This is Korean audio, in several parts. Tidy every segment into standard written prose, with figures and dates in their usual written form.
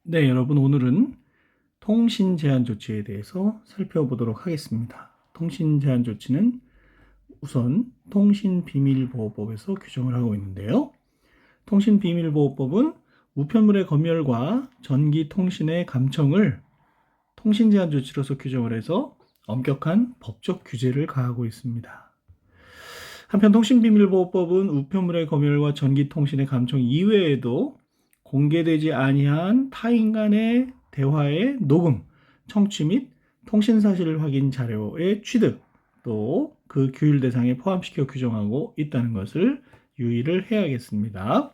네, 여러분 오늘은 통신 제한 조치에 대해서 살펴보도록 하겠습니다. 통신 제한 조치는 우선 통신비밀보호법에서 규정을 하고 있는데요. 통신비밀보호법은 우편물의 검열과 전기통신의 감청을 통신 제한 조치로서 규정을 해서 엄격한 법적 규제를 가하고 있습니다. 한편 통신비밀보호법은 우편물의 검열과 전기통신의 감청 이외에도 공개되지 아니한 타인 간의 대화의 녹음, 청취 및 통신사실 확인 자료의 취득, 또 그 규율 대상에 포함시켜 규정하고 있다는 것을 유의를 해야겠습니다.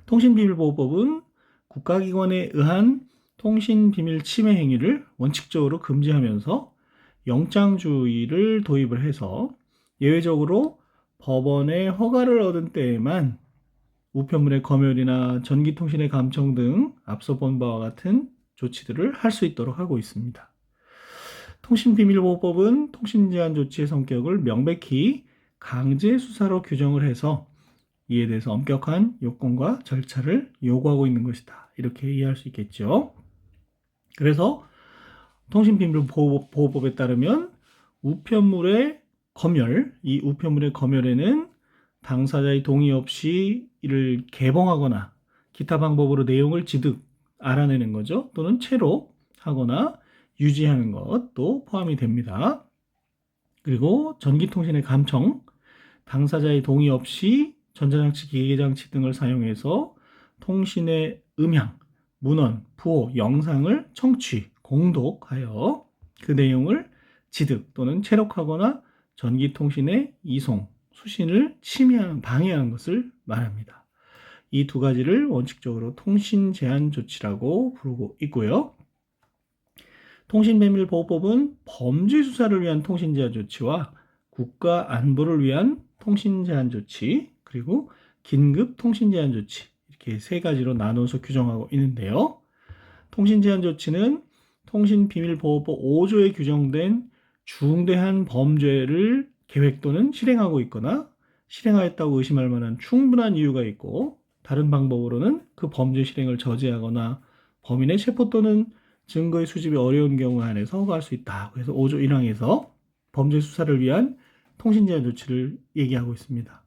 통신비밀보호법은 국가기관에 의한 통신비밀 침해 행위를 원칙적으로 금지하면서 영장주의를 도입을 해서 예외적으로 법원의 허가를 얻은 때에만 우편물의 검열이나 전기통신의 감청 등 앞서 본 바와 같은 조치들을 할 수 있도록 하고 있습니다. 통신비밀보호법은 통신제한 조치의 성격을 명백히 강제 수사로 규정을 해서 이에 대해서 엄격한 요건과 절차를 요구하고 있는 것이다. 이렇게 이해할 수 있겠죠. 그래서 통신비밀보호법에 따르면 우편물의 검열, 이 우편물의 검열에는 당사자의 동의 없이 이를 개봉하거나 기타 방법으로 내용을 알아내는 거죠. 또는 체록하거나 유지하는 것도 포함이 됩니다. 그리고 전기통신의 감청, 당사자의 동의 없이 전자장치, 기계장치 등을 사용해서 통신의 음향, 문헌, 부호, 영상을 청취, 공독하여 그 내용을 지득 또는 체록하거나 전기통신의 이송, 수신을 침해하는, 방해하는 것을 말합니다. 이 두 가지를 원칙적으로 통신 제한 조치라고 부르고 있고요. 통신비밀보호법은 범죄 수사를 위한 통신 제한 조치와 국가 안보를 위한 통신 제한 조치, 그리고 긴급 통신 제한 조치, 이렇게 세 가지로 나눠서 규정하고 있는데요. 통신 제한 조치는 통신비밀보호법 5조에 규정된 중대한 범죄를 계획 또는 실행하고 있거나 실행하였다고 의심할 만한 충분한 이유가 있고, 다른 방법으로는 그 범죄 실행을 저지하거나 범인의 체포 또는 증거의 수집이 어려운 경우 안에서 허가할 수 있다. 그래서 5조 1항에서 범죄 수사를 위한 통신 제한 조치를 얘기하고 있습니다.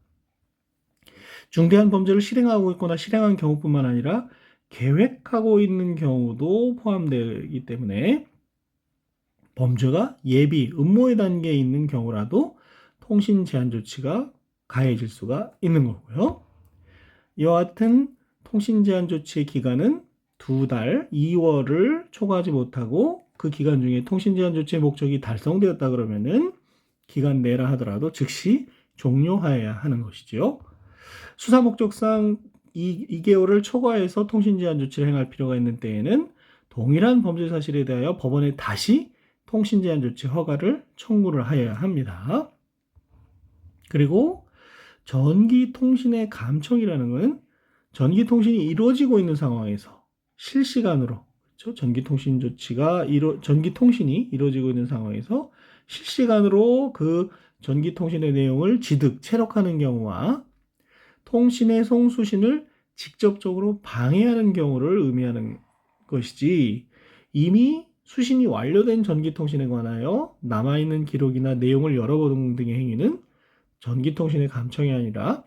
중대한 범죄를 실행하고 있거나 실행한 경우뿐만 아니라 계획하고 있는 경우도 포함되기 때문에 범죄가 예비, 음모의 단계에 있는 경우라도 통신 제한 조치가 가해질 수가 있는 거고요. 이와 같은 통신 제한 조치의 기간은 2달, 2월을 초과하지 못하고 그 기간 중에 통신 제한 조치의 목적이 달성되었다 그러면은 기간 내라 하더라도 즉시 종료하여야 하는 것이죠. 수사 목적상 2개월을 초과해서 통신 제한 조치를 행할 필요가 있는 때에는 동일한 범죄 사실에 대하여 법원에 다시 통신 제한 조치 허가를 청구를 하여야 합니다. 그리고 전기통신의 감청이라는 것은 전기통신이 이루어지고 있는 상황에서 실시간으로, 그렇죠? 전기통신이 이루어지고 있는 상황에서 실시간으로 그 전기통신의 내용을 체록하는 경우와 통신의 송수신을 직접적으로 방해하는 경우를 의미하는 것이지, 이미 수신이 완료된 전기통신에 관하여 남아있는 기록이나 내용을 열어보는 등의 행위는 전기통신의 감청이 아니라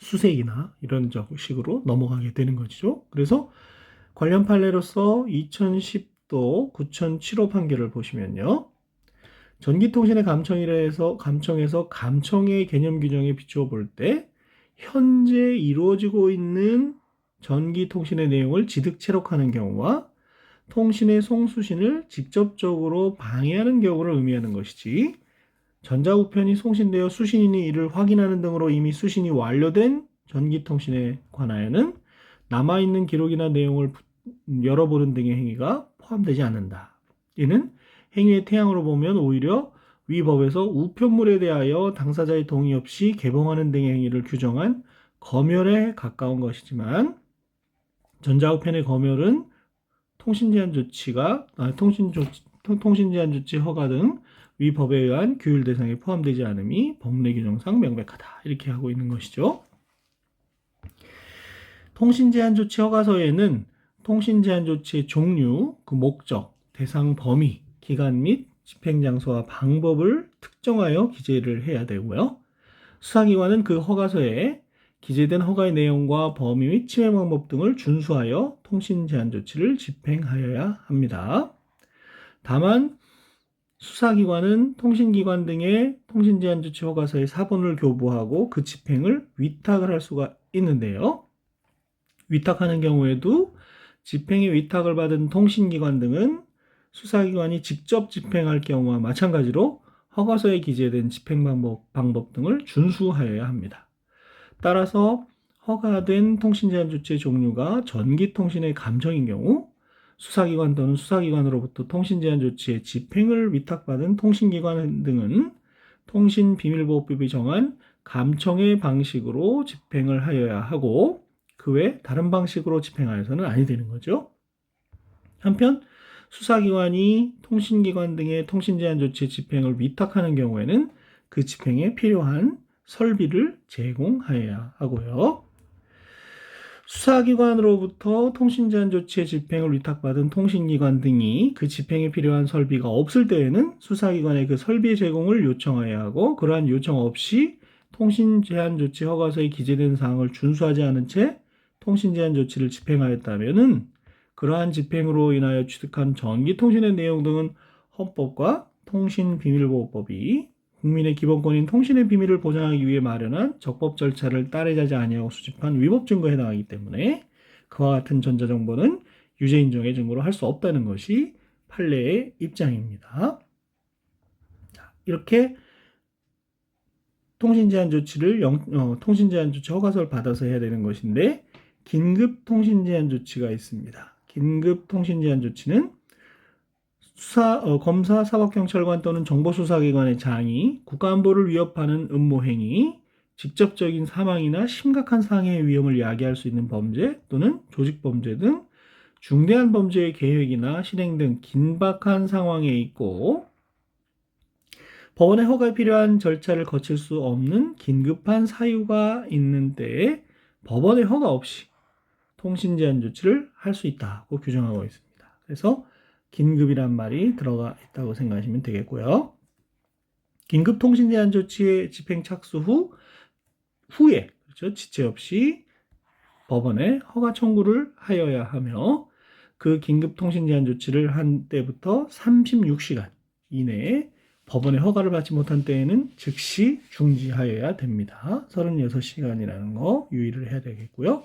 수색이나 이런 식으로 넘어가게 되는 것이죠. 그래서 관련 판례로서 2010도 9007호 판결을 보시면요. 전기통신의 감청에서 감청의 개념 규정에 비추어 볼 때 현재 이루어지고 있는 전기통신의 내용을 체록하는 경우와 통신의 송수신을 직접적으로 방해하는 경우를 의미하는 것이지, 전자우편이 송신되어 수신인이 이를 확인하는 등으로 이미 수신이 완료된 전기통신에 관하여는 남아있는 기록이나 내용을 열어보는 등의 행위가 포함되지 않는다. 이는 행위의 태양으로 보면 오히려 위 법에서 우편물에 대하여 당사자의 동의 없이 개봉하는 등의 행위를 규정한 검열에 가까운 것이지만, 전자우편의 검열은 통신 제한 조치 허가 등 위 법에 의한 규율 대상에 포함되지 않음이 법률 규정상 명백하다. 이렇게 하고 있는 것이죠. 통신제한조치 허가서에는 통신제한조치의 종류, 그 목적, 대상 범위, 기간 및 집행장소와 방법을 특정하여 기재를 해야 되고요. 수사기관은 그 허가서에 기재된 허가의 내용과 범위 및 침해 방법 등을 준수하여 통신제한조치를 집행하여야 합니다. 다만 수사기관은 통신기관 등의 통신제한조치 허가서의 사본을 교부하고 그 집행을 위탁을 할 수가 있는데요. 위탁하는 경우에도 집행의 위탁을 받은 통신기관 등은 수사기관이 직접 집행할 경우와 마찬가지로 허가서에 기재된 집행 방법 등을 준수하여야 합니다. 따라서 허가된 통신제한조치의 종류가 전기통신의 감청인 경우 수사기관 또는 수사기관으로부터 통신제한조치의 집행을 위탁받은 통신기관 등은 통신비밀보호법이 정한 감청의 방식으로 집행을 하여야 하고 그 외 다른 방식으로 집행하여서는 아니 되는 거죠. 한편 수사기관이 통신기관 등의 통신제한조치 집행을 위탁하는 경우에는 그 집행에 필요한 설비를 제공하여야 하고요. 수사기관으로부터 통신제한조치의 집행을 위탁받은 통신기관 등이 그 집행에 필요한 설비가 없을 때에는 수사기관에 그 설비 제공을 요청해야 하고 그러한 요청 없이 통신제한조치 허가서에 기재된 사항을 준수하지 않은 채 통신제한조치를 집행하였다면은 그러한 집행으로 인하여 취득한 전기통신의 내용 등은 헌법과 통신비밀보호법이 국민의 기본권인 통신의 비밀을 보장하기 위해 마련한 적법 절차를 따르지 아니하고 수집한 위법 증거에 해당하기 때문에 그와 같은 전자정보는 유죄 인정의 증거로 할 수 없다는 것이 판례의 입장입니다. 이렇게 통신제한조치 허가서를 받아서 해야 되는 것인데 긴급 통신제한조치가 있습니다. 긴급 통신제한조치는 검사, 사법경찰관 또는 정보수사기관의 장이 국가안보를 위협하는 음모행위, 직접적인 사망이나 심각한 상해의 위험을 야기할 수 있는 범죄 또는 조직범죄 등 중대한 범죄의 계획이나 실행 등 긴박한 상황에 있고 법원의 허가에 필요한 절차를 거칠 수 없는 긴급한 사유가 있는 때에 법원의 허가 없이 통신제한조치를 할 수 있다고 규정하고 있습니다. 그래서 긴급이란 말이 들어가 있다고 생각하시면 되겠고요. 긴급 통신제한조치의 집행 착수 후에 그렇죠? 지체 없이 법원에 허가 청구를 하여야 하며 그 긴급 통신제한조치를 한 때부터 36시간 이내에 법원의 허가를 받지 못한 때에는 즉시 중지하여야 됩니다. 36시간이라는 거 유의를 해야 되겠고요.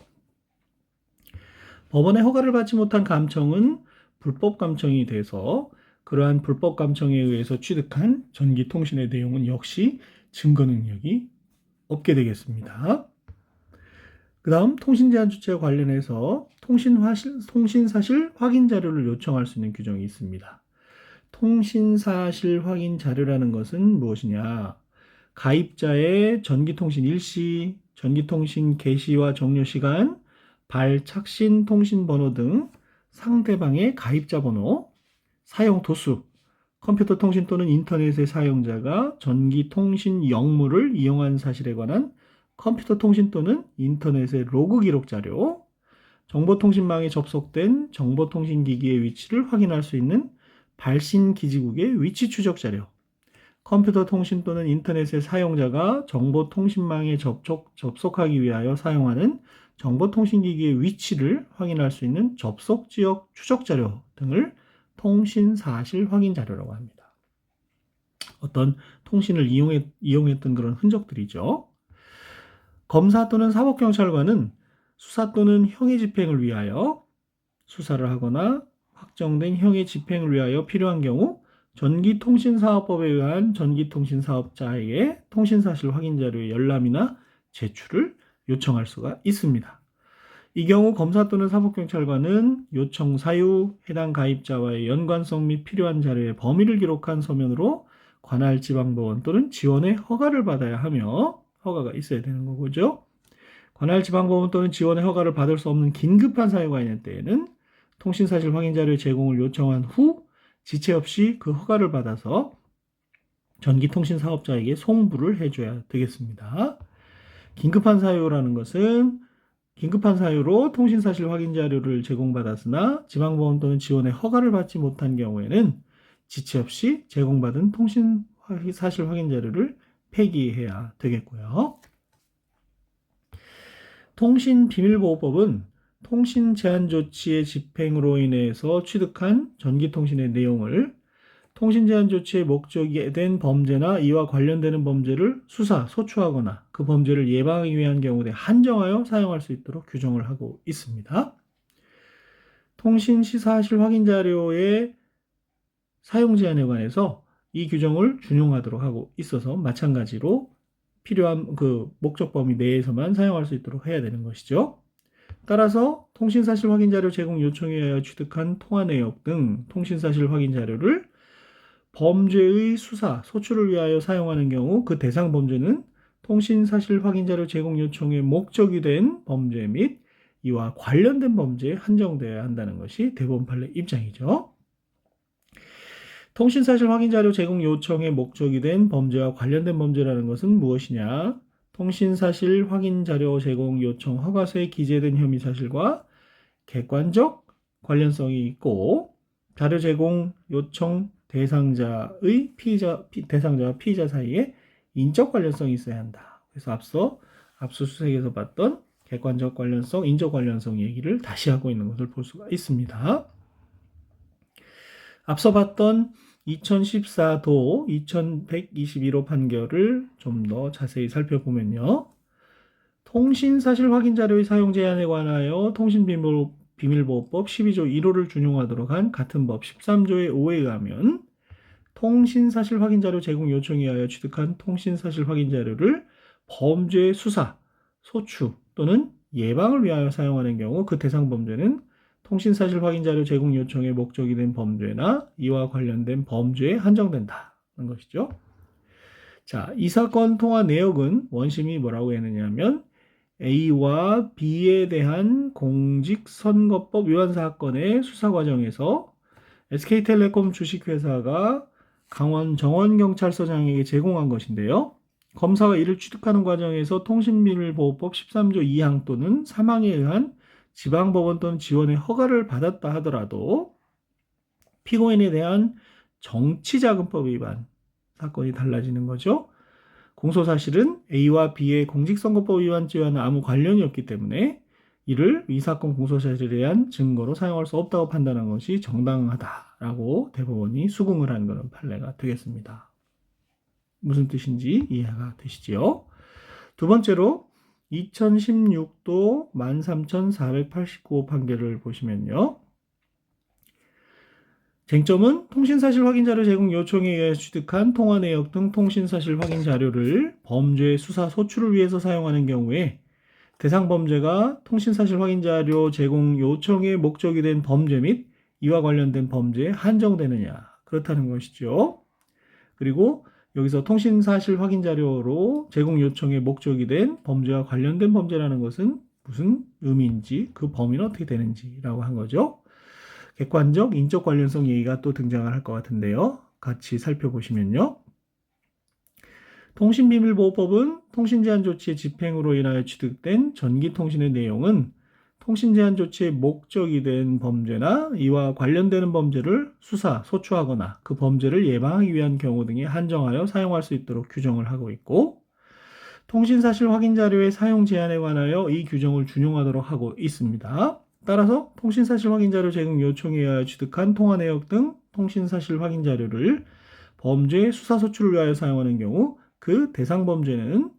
법원의 허가를 받지 못한 감청은 불법 감청이 돼서 그러한 불법 감청에 의해서 취득한 전기통신의 내용은 역시 증거 능력이 없게 되겠습니다. 그 다음 통신제한조치와 관련해서 통신사실 확인 자료를 요청할 수 있는 규정이 있습니다. 통신사실 확인 자료라는 것은 무엇이냐? 가입자의 전기통신 일시, 전기통신 개시와 종료 시간, 발착신 통신번호 등 상대방의 가입자 번호, 사용 도수, 컴퓨터 통신 또는 인터넷의 사용자가 전기통신 역물을 이용한 사실에 관한 컴퓨터 통신 또는 인터넷의 로그 기록 자료, 정보통신망에 접속된 정보통신기기의 위치를 확인할 수 있는 발신기지국의 위치 추적 자료, 컴퓨터 통신 또는 인터넷의 사용자가 정보통신망에 접속하기 위하여 사용하는 정보통신기기의 위치를 확인할 수 있는 접속지역 추적 자료 등을 통신사실 확인 자료라고 합니다. 어떤 통신을 이용했던 그런 흔적들이죠. 검사 또는 사법경찰관은 수사 또는 형의 집행을 위하여 수사를 하거나 확정된 형의 집행을 위하여 필요한 경우 전기통신사업법에 의한 전기통신사업자에게 통신사실 확인 자료의 열람이나 제출을 요청할 수가 있습니다. 이 경우 검사 또는 사법경찰관은 요청 사유, 해당 가입자와의 연관성 및 필요한 자료의 범위를 기록한 서면으로 관할 지방법원 또는 지원의 허가를 받아야 하며 허가가 있어야 되는 거죠. 관할 지방법원 또는 지원의 허가를 받을 수 없는 긴급한 사유가 있는 때에는 통신사실 확인 자료의 제공을 요청한 후 지체 없이 그 허가를 받아서 전기통신 사업자에게 송부를 해줘야 되겠습니다. 긴급한 사유라는 것은 긴급한 사유로 통신사실 확인 자료를 제공받았으나 지방보험 또는 지원의 허가를 받지 못한 경우에는 지체 없이 제공받은 통신사실 확인 자료를 폐기해야 되겠고요. 통신비밀보호법은 통신 제한 조치의 집행으로 인해서 취득한 전기통신의 내용을 통신 제한 조치의 목적이 된 범죄나 이와 관련되는 범죄를 수사, 소추하거나 그 범죄를 예방하기 위한 경우에 한정하여 사용할 수 있도록 규정을 하고 있습니다. 통신 시사실 확인 자료의 사용 제한에 관해서 이 규정을 준용하도록 하고 있어서 마찬가지로 필요한 그 목적 범위 내에서만 사용할 수 있도록 해야 되는 것이죠. 따라서 통신사실 확인 자료 제공 요청에 의하여 취득한 통화 내역 등 통신사실 확인 자료를 범죄의 수사, 소추를 위하여 사용하는 경우 그 대상 범죄는 통신사실 확인 자료 제공 요청의 목적이 된 범죄 및 이와 관련된 범죄에 한정되어야 한다는 것이 대법원 판례 입장이죠. 통신사실 확인 자료 제공 요청의 목적이 된 범죄와 관련된 범죄라는 것은 무엇이냐? 통신사실 확인 자료 제공 요청 허가서에 기재된 혐의 사실과 객관적 관련성이 있고 자료 제공 요청 대상자의 대상자와 피의자 사이에 인적 관련성이 있어야 한다. 그래서 앞서 압수수색에서 봤던 객관적 관련성, 인적 관련성 얘기를 다시 하고 있는 것을 볼 수가 있습니다. 앞서 봤던 2014도 2121호 판결을 좀 더 자세히 살펴보면요. 통신사실 확인 자료의 사용 제한에 관하여 통신비밀보호법 12조 1호를 준용하도록 한 같은 법 13조의 5에 의하면 통신사실 확인 자료 제공 요청에 의하여 취득한 통신사실 확인 자료를 범죄의 수사, 소추 또는 예방을 위하여 사용하는 경우 그 대상 범죄는 통신사실 확인 자료 제공 요청의 목적이 된 범죄나 이와 관련된 범죄에 한정된다는 것이죠. 자, 이 사건 통화 내역은 원심이 뭐라고 했느냐면 A와 B에 대한 공직선거법 위반 사건의 수사 과정에서 SK텔레콤 주식회사가 강원 정원경찰서장에게 제공한 것인데요. 검사가 이를 취득하는 과정에서 통신비밀보호법 13조 2항 또는 3항에 의한 지방법원 또는 지원의 허가를 받았다 하더라도 피고인에 대한 정치자금법 위반 사건이 달라지는 거죠. 공소사실은 A와 B의 공직선거법 위반죄와는 아무 관련이 없기 때문에 이를 이 사건 공소사실에 대한 증거로 사용할 수 없다고 판단한 것이 정당하다라고 대법원이 수긍을 한 그런 판례가 되겠습니다. 무슨 뜻인지 이해가 되시지요? 두 번째로 2016도 13,489호 판결을 보시면요. 쟁점은 통신사실 확인 자료 제공 요청에 의해 취득한 통화 내역 등 통신사실 확인 자료를 범죄 수사 소추를 위해서 사용하는 경우에 대상 범죄가 통신사실 확인 자료 제공 요청의 목적이 된 범죄 및 이와 관련된 범죄에 한정되느냐 그렇다는 것이죠. 그리고 여기서 통신사실 확인 자료로 제공 요청의 목적이 된 범죄와 관련된 범죄라는 것은 무슨 의미인지 그 범위는 어떻게 되는지라고 한 거죠. 객관적, 인적 관련성 얘기가 또 등장을 할 것 같은데요. 같이 살펴보시면요. 통신비밀보호법은 통신제한 조치의 집행으로 인하여 취득된 전기통신의 내용은 통신제한 조치의 목적이 된 범죄나 이와 관련되는 범죄를 수사, 소추하거나 그 범죄를 예방하기 위한 경우 등에 한정하여 사용할 수 있도록 규정을 하고 있고 통신사실 확인 자료의 사용 제한에 관하여 이 규정을 준용하도록 하고 있습니다. 따라서 통신사실 확인 자료 제공 요청에 의하여 취득한 통화 내역 등 통신사실 확인 자료를 범죄 수사 소추를 위하여 사용하는 경우 그 대상 범죄는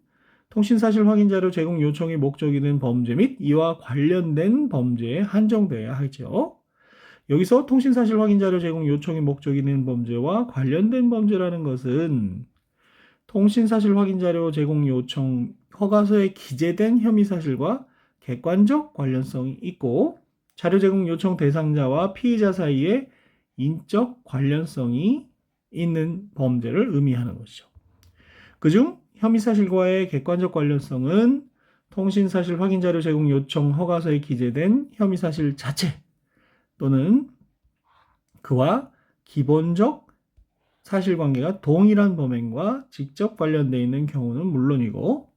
통신사실 확인 자료 제공 요청의 목적이 된 범죄 및 이와 관련된 범죄에 한정되어야 하죠. 여기서 통신사실 확인 자료 제공 요청의 목적이 된 범죄와 관련된 범죄라는 것은 통신사실 확인 자료 제공 요청 허가서에 기재된 혐의 사실과 객관적 관련성이 있고 자료 제공 요청 대상자와 피의자 사이에 인적 관련성이 있는 범죄를 의미하는 것이죠. 그중 혐의 사실과의 객관적 관련성은 통신사실 확인 자료 제공 요청 허가서에 기재된 혐의 사실 자체 또는 그와 기본적 사실관계가 동일한 범행과 직접 관련되어 있는 경우는 물론이고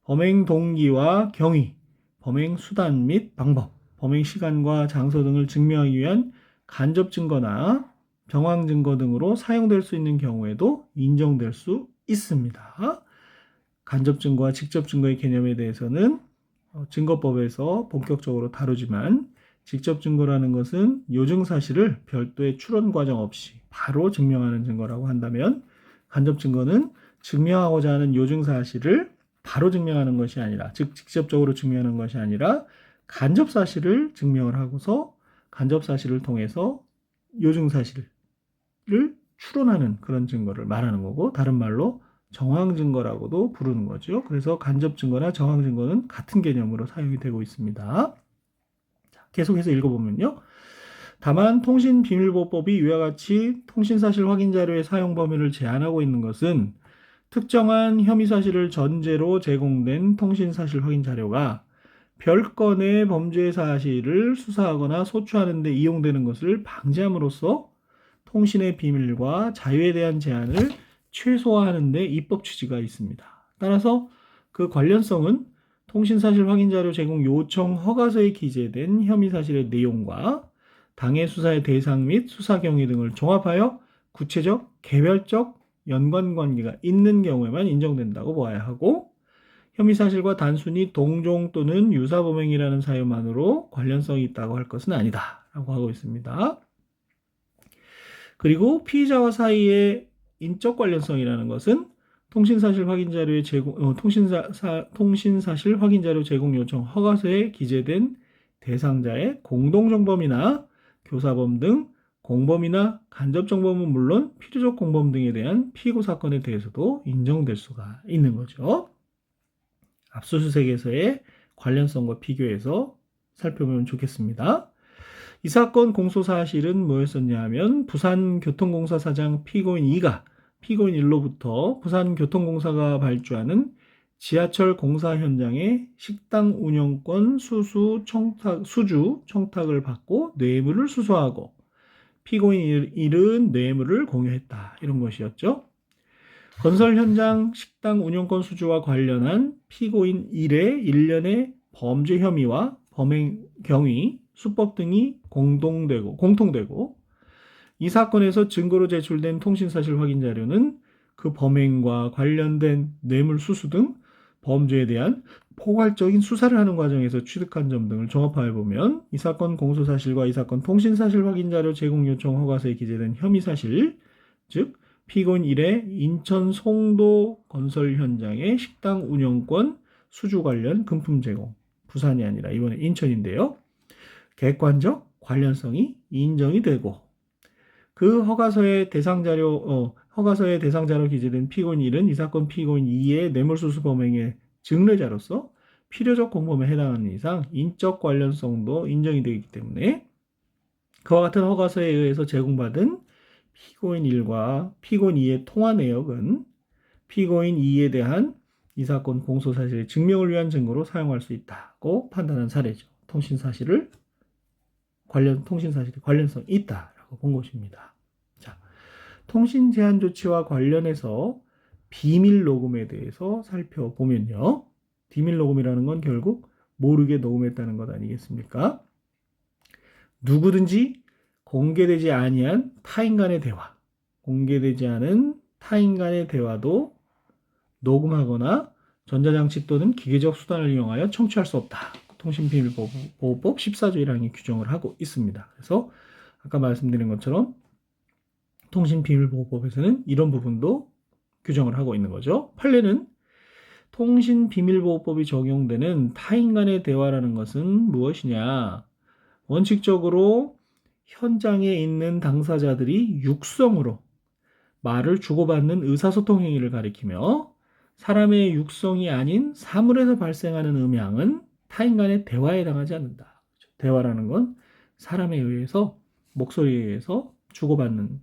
범행 동기와 경위 범행 수단 및 방법, 범행 시간과 장소 등을 증명하기 위한 간접 증거나 정황 증거 등으로 사용될 수 있는 경우에도 인정될 수 있습니다. 간접 증거와 직접 증거의 개념에 대해서는 증거법에서 본격적으로 다루지만 직접 증거라는 것은 요증 사실을 별도의 추론 과정 없이 바로 증명하는 증거라고 한다면 간접 증거는 증명하고자 하는 요증 사실을 바로 증명하는 것이 아니라 즉 직접적으로 증명하는 것이 아니라 간접 사실을 증명을 하고서 간접 사실을 통해서 요증 사실을 추론하는 그런 증거를 말하는 거고 다른 말로 정황 증거라고도 부르는 거죠. 그래서 간접 증거나 정황 증거는 같은 개념으로 사용이 되고 있습니다. 자, 계속해서 읽어보면요. 다만 통신비밀보호법이 이와 같이 통신사실 확인 자료의 사용 범위를 제한하고 있는 것은 특정한 혐의 사실을 전제로 제공된 통신사실 확인 자료가 별건의 범죄 사실을 수사하거나 소추하는 데 이용되는 것을 방지함으로써 통신의 비밀과 자유에 대한 제한을 최소화하는 데 입법 취지가 있습니다. 따라서 그 관련성은 통신사실 확인 자료 제공 요청 허가서에 기재된 혐의 사실의 내용과 당해 수사의 대상 및 수사 경위 등을 종합하여 구체적, 개별적 연관관계가 있는 경우에만 인정된다고 보아야 하고 혐의 사실과 단순히 동종 또는 유사 범행이라는 사유만으로 관련성이 있다고 할 것은 아니다 라고 하고 있습니다. 그리고 피의자와 사이의 인적 관련성이라는 것은 통신사실 확인 자료의 제공, 통신사실 확인 자료 제공 요청 허가서에 기재된 대상자의 공동정범이나 교사범 등 공범이나 간접정범은 물론 필요적 공범 등에 대한 피고 사건에 대해서도 인정될 수가 있는 거죠. 압수수색에서의 관련성과 비교해서 살펴보면 좋겠습니다. 이 사건 공소 사실은 뭐였었냐 하면 부산교통공사 사장 피고인 2가 피고인 1로부터 부산교통공사가 발주하는 지하철 공사 현장에 식당 운영권 수주 청탁을 받고 뇌물을 수수하고 피고인 1은 뇌물을 공유했다. 이런 것이었죠. 건설 현장 식당 운영권 수주와 관련한 피고인 1의 일련의 범죄 혐의와 범행 경위, 수법 등이 공통되고 이 사건에서 증거로 제출된 통신사실 확인 자료는 그 범행과 관련된 뇌물 수수 등 범죄에 대한 포괄적인 수사를 하는 과정에서 취득한 점 등을 종합하여 보면 이 사건 공소사실과 이 사건 통신사실 확인 자료 제공 요청 허가서에 기재된 혐의 사실, 즉 피고인 1의 인천 송도 건설 현장의 식당 운영권 수주 관련 금품 제공, 부산이 아니라 이번에 인천인데요. 객관적 관련성이 인정이 되고 그 허가서의 대상자료 기재된 피고인 1은 이 사건 피고인 2의 뇌물수수 범행의 증례자로서 필요적 공범에 해당하는 이상 인적 관련성도 인정이 되기 때문에 그와 같은 허가서에 의해서 제공받은 피고인 1과 피고인 2의 통화 내역은 피고인 2에 대한 이 사건 공소사실의 증명을 위한 증거로 사용할 수 있다고 판단한 사례죠. 통신사실의 관련성이 있다라고 본 것입니다. 자, 통신 제한 조치와 관련해서 비밀 녹음에 대해서 살펴보면요. 비밀 녹음이라는 건 결국 모르게 녹음했다는 것 아니겠습니까? 누구든지 공개되지 아니한 타인 간의 대화, 공개되지 않은 타인 간의 대화도 녹음하거나 전자장치 또는 기계적 수단을 이용하여 청취할 수 없다. 통신비밀보호법 14조 1항이 규정을 하고 있습니다. 그래서 아까 말씀드린 것처럼 통신비밀보호법에서는 이런 부분도 규정을 하고 있는 거죠. 판례는 통신비밀보호법이 적용되는 타인 간의 대화라는 것은 무엇이냐? 원칙적으로 현장에 있는 당사자들이 육성으로 말을 주고받는 의사소통 행위를 가리키며 사람의 육성이 아닌 사물에서 발생하는 음향은 타인 간의 대화에 해당하지 않는다. 대화라는 건 사람에 의해서 목소리에 의해서 주고받는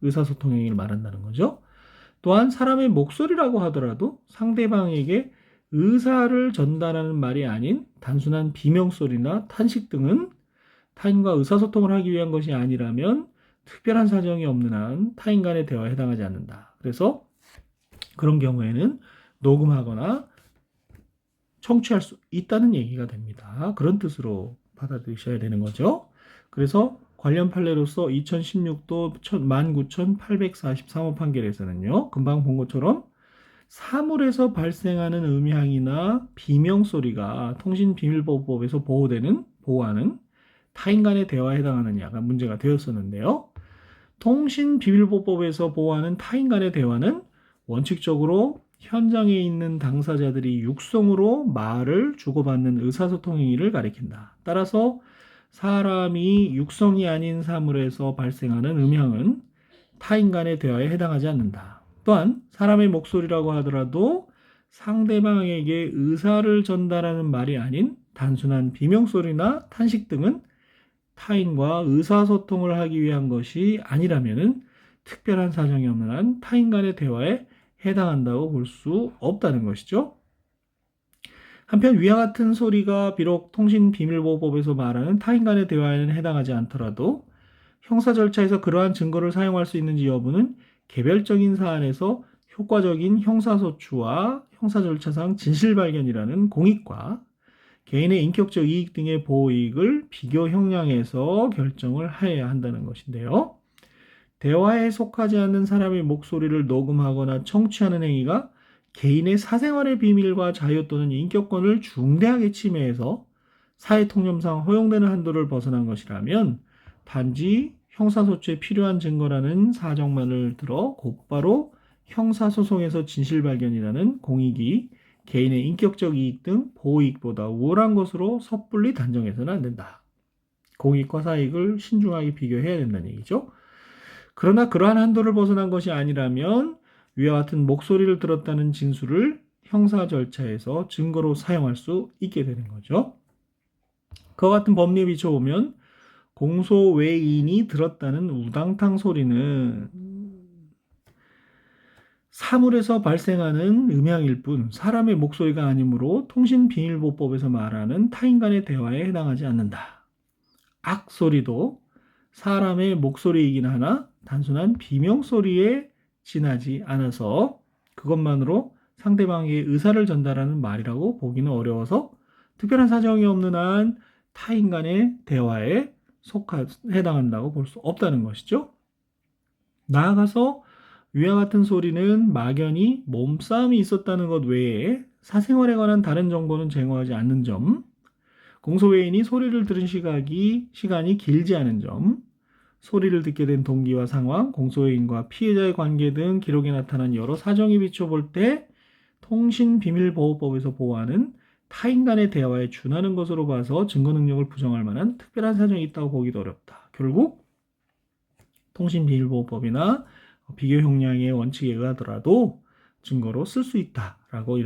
의사소통 행위를 말한다는 거죠. 또한 사람의 목소리라고 하더라도 상대방에게 의사를 전달하는 말이 아닌 단순한 비명소리나 탄식 등은 타인과 의사소통을 하기 위한 것이 아니라면 특별한 사정이 없는 한 타인 간의 대화에 해당하지 않는다. 그래서 그런 경우에는 녹음하거나 청취할 수 있다는 얘기가 됩니다. 그런 뜻으로 받아들이셔야 되는 거죠. 그래서 관련 판례로서 2016도 19,843호 판결에서는요. 금방 본 것처럼 사물에서 발생하는 음향이나 비명소리가 통신비밀보호법에서 보호하는 타인 간의 대화에 해당하느냐가 문제가 되었었는데요. 통신비밀보호법에서 보호하는 타인 간의 대화는 원칙적으로 현장에 있는 당사자들이 육성으로 말을 주고받는 의사소통 행위를 가리킨다. 따라서 사람이 육성이 아닌 사물에서 발생하는 음향은 타인 간의 대화에 해당하지 않는다. 또한 사람의 목소리라고 하더라도 상대방에게 의사를 전달하는 말이 아닌 단순한 비명소리나 탄식 등은 타인과 의사소통을 하기 위한 것이 아니라면은 특별한 사정이 없는 한 타인 간의 대화에 해당한다고 볼 수 없다는 것이죠. 한편 위와 같은 소리가 비록 통신비밀보호법에서 말하는 타인 간의 대화에는 해당하지 않더라도 형사 절차에서 그러한 증거를 사용할 수 있는지 여부는 개별적인 사안에서 효과적인 형사소추와 형사절차상 진실발견이라는 공익과 개인의 인격적 이익 등의 보호이익을 비교 형량해서 결정을 해야 한다는 것인데요. 대화에 속하지 않는 사람의 목소리를 녹음하거나 청취하는 행위가 개인의 사생활의 비밀과 자유 또는 인격권을 중대하게 침해해서 사회통념상 허용되는 한도를 벗어난 것이라면 단지 형사소추에 필요한 증거라는 사정만을 들어 곧바로 형사소송에서 진실발견이라는 공익이 개인의 인격적 이익 등 보호이익보다 우월한 것으로 섣불리 단정해서는 안 된다. 공익과 사익을 신중하게 비교해야 된다는 얘기죠. 그러나 그러한 한도를 벗어난 것이 아니라면 위와 같은 목소리를 들었다는 진술을 형사 절차에서 증거로 사용할 수 있게 되는 거죠. 그와 같은 법리에 비춰보면 공소 외인이 들었다는 우당탕 소리는 사물에서 발생하는 음향일 뿐 사람의 목소리가 아니므로 통신비밀보호법에서 말하는 타인 간의 대화에 해당하지 않는다. 악소리도 사람의 목소리이긴 하나 단순한 비명소리에 지나지 않아서 그것만으로 상대방에게 의사를 전달하는 말이라고 보기는 어려워서 특별한 사정이 없는 한 타인 간의 대화에 해당한다고 볼 수 없다는 것이죠. 나아가서 위와 같은 소리는 막연히 몸싸움이 있었다는 것 외에 사생활에 관한 다른 정보는 제공하지 않는 점, 공소외인이 소리를 들은 시간이 길지 않은 점, 소리를 듣게 된 동기와 상황, 공소외인과 피해자의 관계 등 기록에 나타난 여러 사정에 비춰볼 때 통신비밀보호법에서 보호하는 타인 간의 대화에 준하는 것으로 봐서 증거 능력을 부정할 만한 특별한 사정이 있다고 보기도 어렵다. 결국 통신비밀보호법이나 비교 형량의 원칙에 의하더라도 증거로 쓸 수 있다라고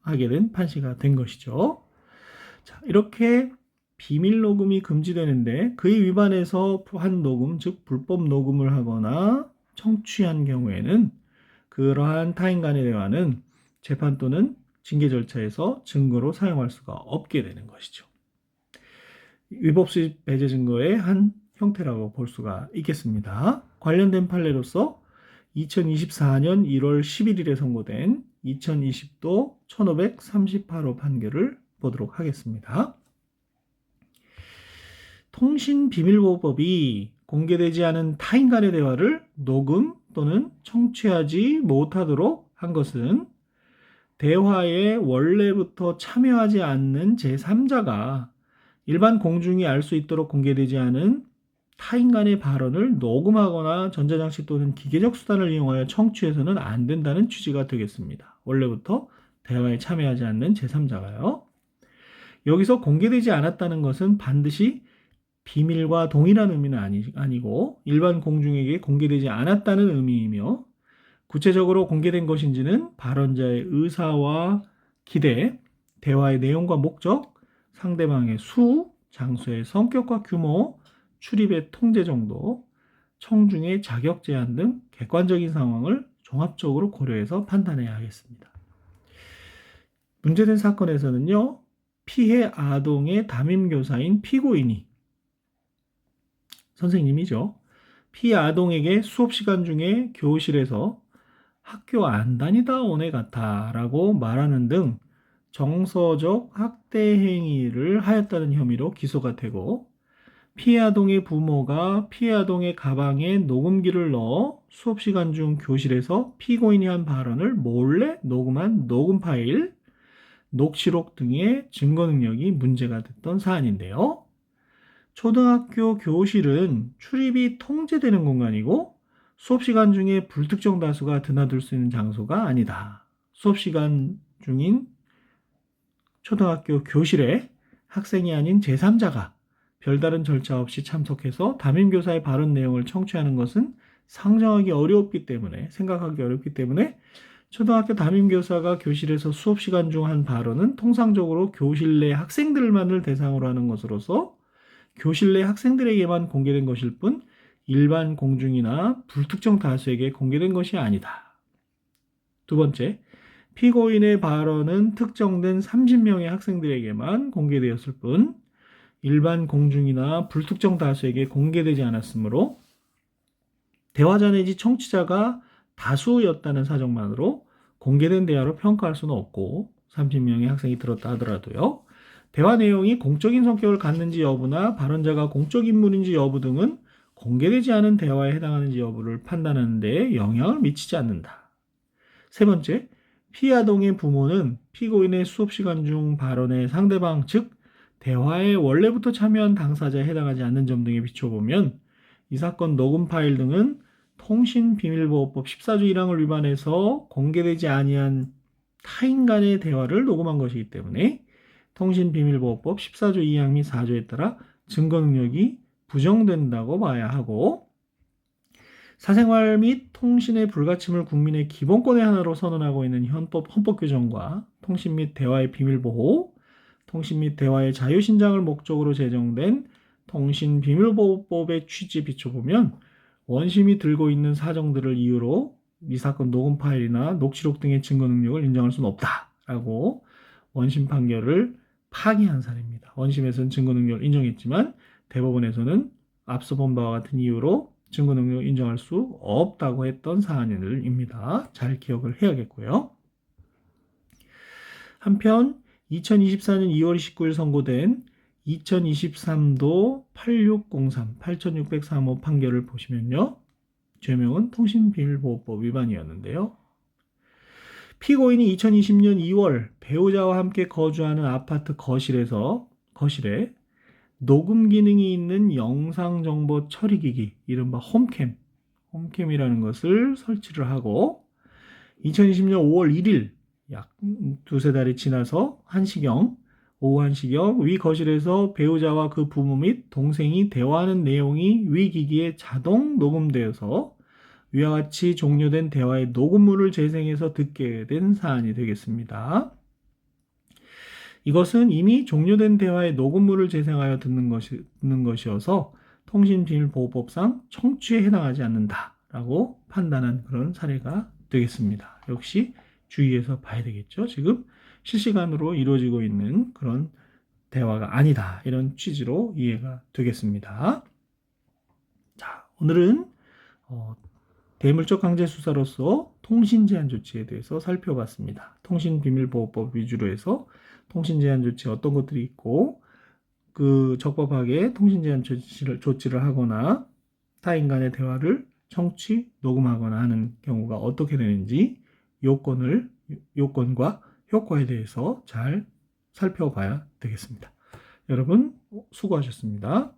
하게 된 판시가 된 것이죠. 자, 이렇게 비밀 녹음이 금지되는데 그에 위반해서 한 녹음, 즉 불법 녹음을 하거나 청취한 경우에는 그러한 타인 간의 대화는 재판 또는 징계 절차에서 증거로 사용할 수가 없게 되는 것이죠. 위법수집 배제 증거의 한 형태라고 볼 수가 있겠습니다. 관련된 판례로서 2024년 1월 11일에 선고된 2020도 1538호 판결을 보도록 하겠습니다. 통신비밀보호법이 공개되지 않은 타인 간의 대화를 녹음 또는 청취하지 못하도록 한 것은 대화에 원래부터 참여하지 않는 제3자가 일반 공중이 알 수 있도록 공개되지 않은 타인 간의 발언을 녹음하거나 전자장치 또는 기계적 수단을 이용하여 청취해서는 안 된다는 취지가 되겠습니다. 원래부터 대화에 참여하지 않는 제3자가요. 여기서 공개되지 않았다는 것은 반드시 비밀과 동일한 의미는 아니고 일반 공중에게 공개되지 않았다는 의미이며 구체적으로 공개된 것인지는 발언자의 의사와 기대, 대화의 내용과 목적, 상대방의 수, 장소의 성격과 규모, 출입의 통제 정도, 청중의 자격 제한 등 객관적인 상황을 종합적으로 고려해서 판단해야 하겠습니다. 문제된 사건에서는요, 피해 아동의 담임교사인 피고인이 선생님이죠. 피해 아동에게 수업 시간 중에 교실에서 학교 안 다니다 오네 같아 라고 말하는 등 정서적 학대 행위를 하였다는 혐의로 기소가 되고, 피해 아동의 부모가 피해 아동의 가방에 녹음기를 넣어 수업 시간 중 교실에서 피고인이 한 발언을 몰래 녹음한 녹음 파일, 녹취록 등의 증거 능력이 문제가 됐던 사안인데요. 초등학교 교실은 출입이 통제되는 공간이고 수업 시간 중에 불특정 다수가 드나들 수 있는 장소가 아니다. 수업 시간 중인 초등학교 교실에 학생이 아닌 제3자가 별다른 절차 없이 참석해서 담임교사의 발언 내용을 청취하는 것은 상정하기 어렵기 때문에, 생각하기 어렵기 때문에 초등학교 담임교사가 교실에서 수업 시간 중 한 발언은 통상적으로 교실 내 학생들만을 대상으로 하는 것으로서 교실 내 학생들에게만 공개된 것일 뿐 일반 공중이나 불특정 다수에게 공개된 것이 아니다. 두 번째, 피고인의 발언은 특정된 30명의 학생들에게만 공개되었을 뿐 일반 공중이나 불특정 다수에게 공개되지 않았으므로 대화자 내지 청취자가 다수였다는 사정만으로 공개된 대화로 평가할 수는 없고 30명의 학생이 들었다 하더라도요. 대화 내용이 공적인 성격을 갖는지 여부나 발언자가 공적 인물인지 여부 등은 공개되지 않은 대화에 해당하는지 여부를 판단하는 데 영향을 미치지 않는다. 세 번째, 피해 아동의 부모는 피고인의 수업 시간 중 발언의 상대방 즉 대화에 원래부터 참여한 당사자에 해당하지 않는 점 등에 비춰보면 이 사건 녹음 파일 등은 통신비밀보호법 14조 1항을 위반해서 공개되지 아니한 타인 간의 대화를 녹음한 것이기 때문에 통신비밀보호법 14조 2항 및 4조에 따라 증거 능력이 부정된다고 봐야 하고, 사생활 및 통신의 불가침을 국민의 기본권의 하나로 선언하고 있는 헌법 규정과 통신 및 대화의 비밀보호, 통신 및 대화의 자유신장을 목적으로 제정된 통신비밀보호법의 취지에 비춰보면 원심이 들고 있는 사정들을 이유로 이 사건 녹음 파일이나 녹취록 등의 증거 능력을 인정할 수는 없다라고 원심 판결을 파기한 사례입니다. 원심에서는 증거 능력을 인정했지만 대법원에서는 앞서 본 바와 같은 이유로 증거 능력을 인정할 수 없다고 했던 사안입니다. 잘 기억을 해야겠고요. 한편 2024년 2월 19일 선고된 2023도 8603 판결을 보시면요. 죄명은 통신비밀보호법 위반이었는데요. 피고인이 2020년 2월 배우자와 함께 거주하는 아파트 거실에 녹음 기능이 있는 영상정보 처리기기, 이른바 홈캠이라는 것을 설치를 하고 2020년 5월 1일 약 두세 달이 지나서 오후 1시경 위 거실에서 배우자와 그 부모 및 동생이 대화하는 내용이 위 기기에 자동 녹음되어서 위와 같이 종료된 대화의 녹음물을 재생해서 듣게 된 사안이 되겠습니다. 이것은 이미 종료된 대화의 녹음물을 재생하여 듣는 것이어서 통신비밀보호법상 청취에 해당하지 않는다라고 판단한 그런 사례가 되겠습니다. 역시 주의해서 봐야 되겠죠. 지금 실시간으로 이루어지고 있는 그런 대화가 아니다. 이런 취지로 이해가 되겠습니다. 자, 오늘은 대물적 강제 수사로서 통신 제한 조치에 대해서 살펴봤습니다. 통신비밀보호법 위주로 해서 통신 제한 조치 어떤 것들이 있고 그 적법하게 통신 제한 조치를 하거나 타인 간의 대화를 청취, 녹음하거나 하는 경우가 어떻게 되는지 요건과 효과에 대해서 잘 살펴봐야 되겠습니다. 여러분 수고하셨습니다.